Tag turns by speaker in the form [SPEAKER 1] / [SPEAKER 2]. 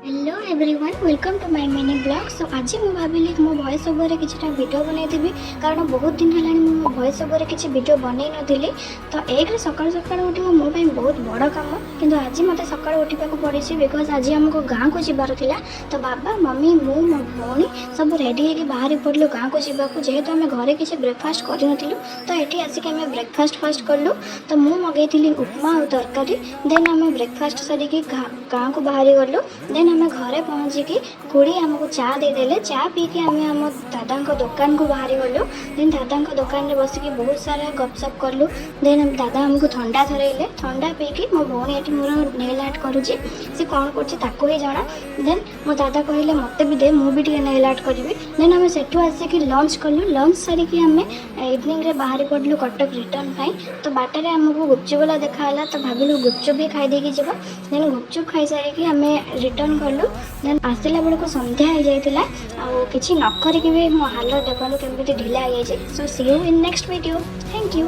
[SPEAKER 1] Hello everyone welcome to my mini blog. So आज मुझे भाविली मो वॉइस ओवर किसी वीडियो बनई कारण बहुत दिन है मो वॉइस ओवर किसी वीडियो बनई नी। तो एक सकाल सकाल उठा मो बहुत बड़ कम कि आज मत सका उठा पड़ी बिकज आज आमको गाँव को जबार था। तो बाबा मम्मी मु मो भौणी सब रेडी होगी बाहर पड़लु गाँव को जावाक जेहेतु आम घरे किसी ब्रेकफास्ट करूँ। तो ये आसिक आम ब्रेकफास्ट फास्ट कलु। तो मुझे मगेली उपमा और तरकारी देन आम ब्रेकफास्ट सारिकी गाँव को बाहरी गलु। देन आम घरे पहुँचिकी खुड़ी आमको चा देदेले। चा पीकी आम आम दादा दुकान को बाहरी गलु। देन दादा दुकान में बसिकी बहुत सारा गपसप कलु। देन दादा आमको ठंडा धरइले। ठंडा पीकी मो भौणी ये मोर नेल आर्ट करुच्ची सी कौन कर जना। देन मो दादा कहले मत भी दे मुझे नेल आर्ट करी। देन आम सेठू आसिकी लंच कलु। लंच सारिकी आम इवनिंग रे बाहरी पड़लु कटक रिटर्न पाई। तो बाटर आमको गुपचुप वाला देखाला तो भाविलु गुपचुप भी खाई देकी जीवा। देन गुपचुप खाई सारिकी आम रिटर्न कलु। देन आसला बेलू संध्या हो जाता कि न करिकी भी मो हाल देखो केमती ढिला हो जाए। So see you in next video. Thank you.